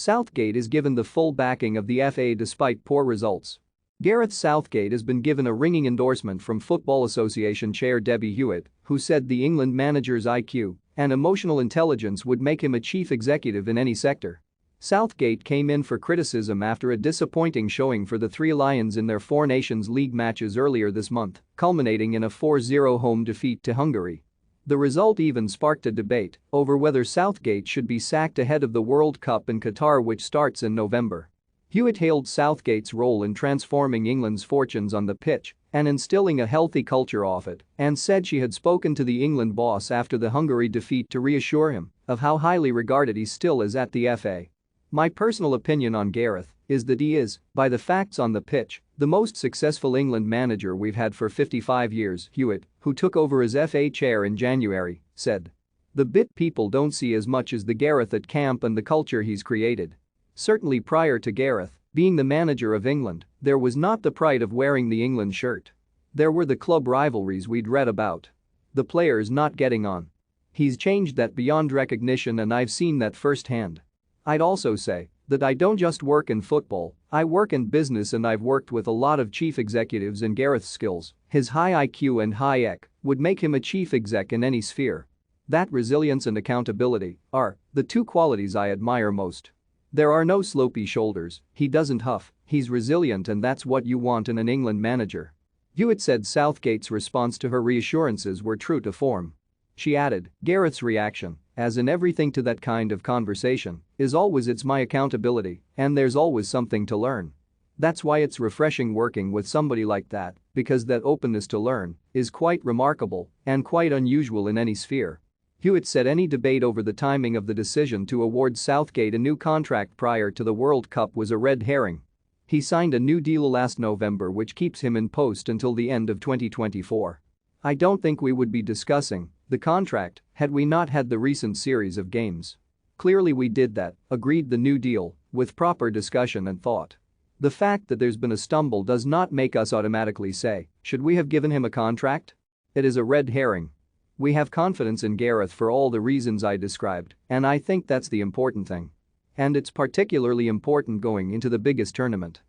Southgate is given the full backing of the FA despite poor results. Gareth Southgate has been given a ringing endorsement from Football Association Chair Debbie Hewitt, who said the England manager's IQ and emotional intelligence would make him a chief executive in any sector. Southgate came in for criticism after a disappointing showing for the Three Lions in their Four Nations League matches earlier this month, culminating in a 4-0 home defeat to Hungary. The result even sparked a debate over whether Southgate should be sacked ahead of the World Cup in Qatar, which starts in November. Hewitt hailed Southgate's role in transforming England's fortunes on the pitch and instilling a healthy culture off it, and said she had spoken to the England boss after the Hungary defeat to reassure him of how highly regarded he still is at the FA. "My personal opinion on Gareth is that he is, by the facts on the pitch, the most successful England manager we've had for 55 years, Hewitt, who took over as FA chair in January, said. "The bit people don't see as much as the Gareth at camp and the culture he's created. Certainly prior to Gareth being the manager of England, there was not the pride of wearing the England shirt. There were the club rivalries we'd read about. The players not getting on. He's changed that beyond recognition, and I've seen that firsthand. I'd also say that I don't just work in football, I work in business, and I've worked with a lot of chief executives, and Gareth's skills, his high IQ and high EQ, would make him a chief exec in any sphere. That resilience and accountability are the two qualities I admire most. There are no slopey shoulders, he doesn't huff, he's resilient, and that's what you want in an England manager." Hewitt said Southgate's response to her reassurances were true to form. She added, "Gareth's reaction, as in everything to that kind of conversation, is always it's my accountability, and there's always something to learn. That's why it's refreshing working with somebody like that, because that openness to learn is quite remarkable and quite unusual in any sphere." Hewitt said any debate over the timing of the decision to award Southgate a new contract prior to the World Cup was a red herring. He signed a new deal last November which keeps him in post until the end of 2024. "I don't think we would be discussing the contract had we not had the recent series of games. Clearly we did that, agreed the new deal, with proper discussion and thought. The fact that there's been a stumble does not make us automatically say, should we have given him a contract? It is a red herring. We have confidence in Gareth for all the reasons I described, and I think that's the important thing. And it's particularly important going into the biggest tournament."